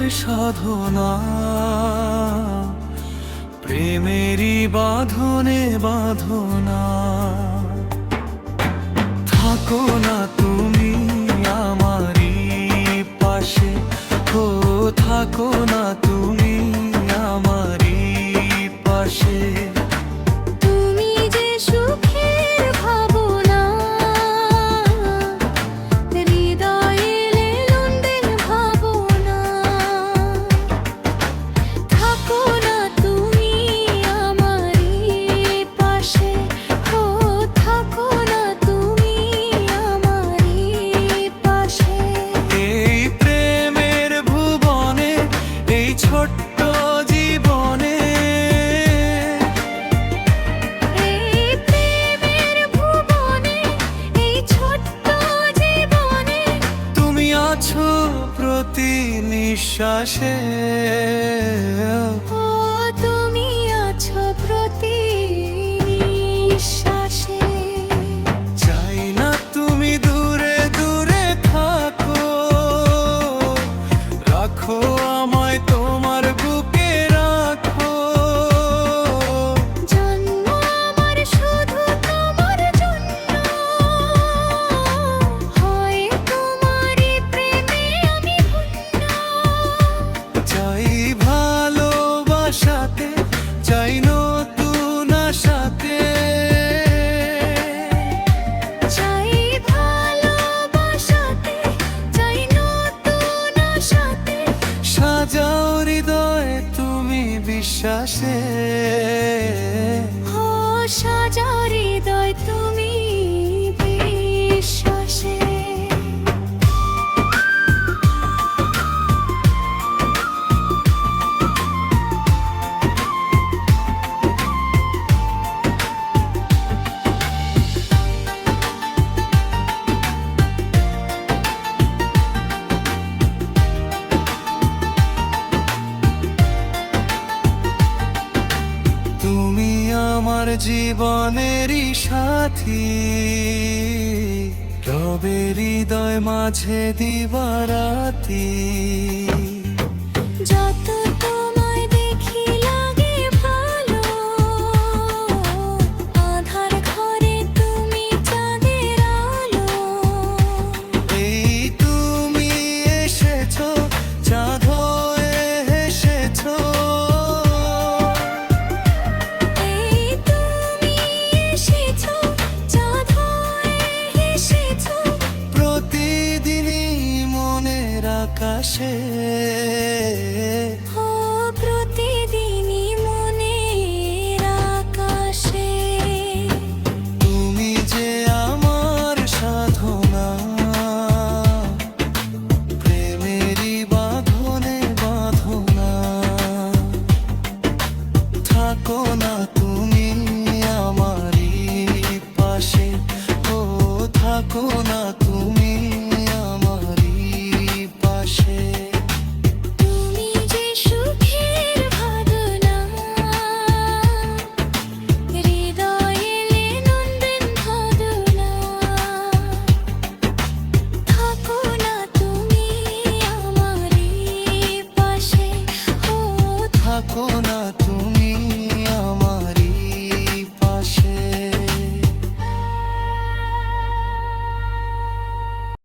সাধনা, প্রেমেরই বাঁধনে বাঁধনা। থাকো না তুমি আমারই পাশে, ও থাকো না তুমি আমারই পাশে। তুমি যে সুখের ভাবনা, হৃদয়ে লেলুন্দের ভাবনা। থাকো না তুমি আমারই পাশে, ও থাকো না তুমি আমারই পাশে। এই প্রেমের ভুবনে, এই ছোট্ট জীবনে, এই প্রেমের ভুবনে, এই ছোট্ট জীবনে, তুমি আছো প্রতি নিঃশ্বাসে। ও তুমি আছো প্রতি নিঃশ্বাসে। চাই না তুমি দূরে দূরে থাকো, রাখো আমায় তোমার বুকে রাখো। জন্ম আমার শুধু তোমার জন্য, হয় তোমারই প্রেমে আমি ধন্য। চাই ভালোবাসাতে, চাই নতুন আশাতে। চাই ভালোবাসাতে, চাই নতুন আশাতে। সাজাও হৃদয় তুমি বিশ্বাসে। ও সাজাও হৃদয় তুমি বিশ্বাসে। তুমি আমার জীবনেরই সাথী, রবে হৃদয় মাঝে দিবারাতি। যত তোমায় দেখি লাগে ভালো, আঁধার ঘরে তুমি চাঁদের আলো। এই তুমি এসেছো, চাঁদ হয়ে এসেছো। এই তুমি এসেছো, চাঁদ হয়ে এসেছো। প্রতিদিনই মনের আকাশে। ও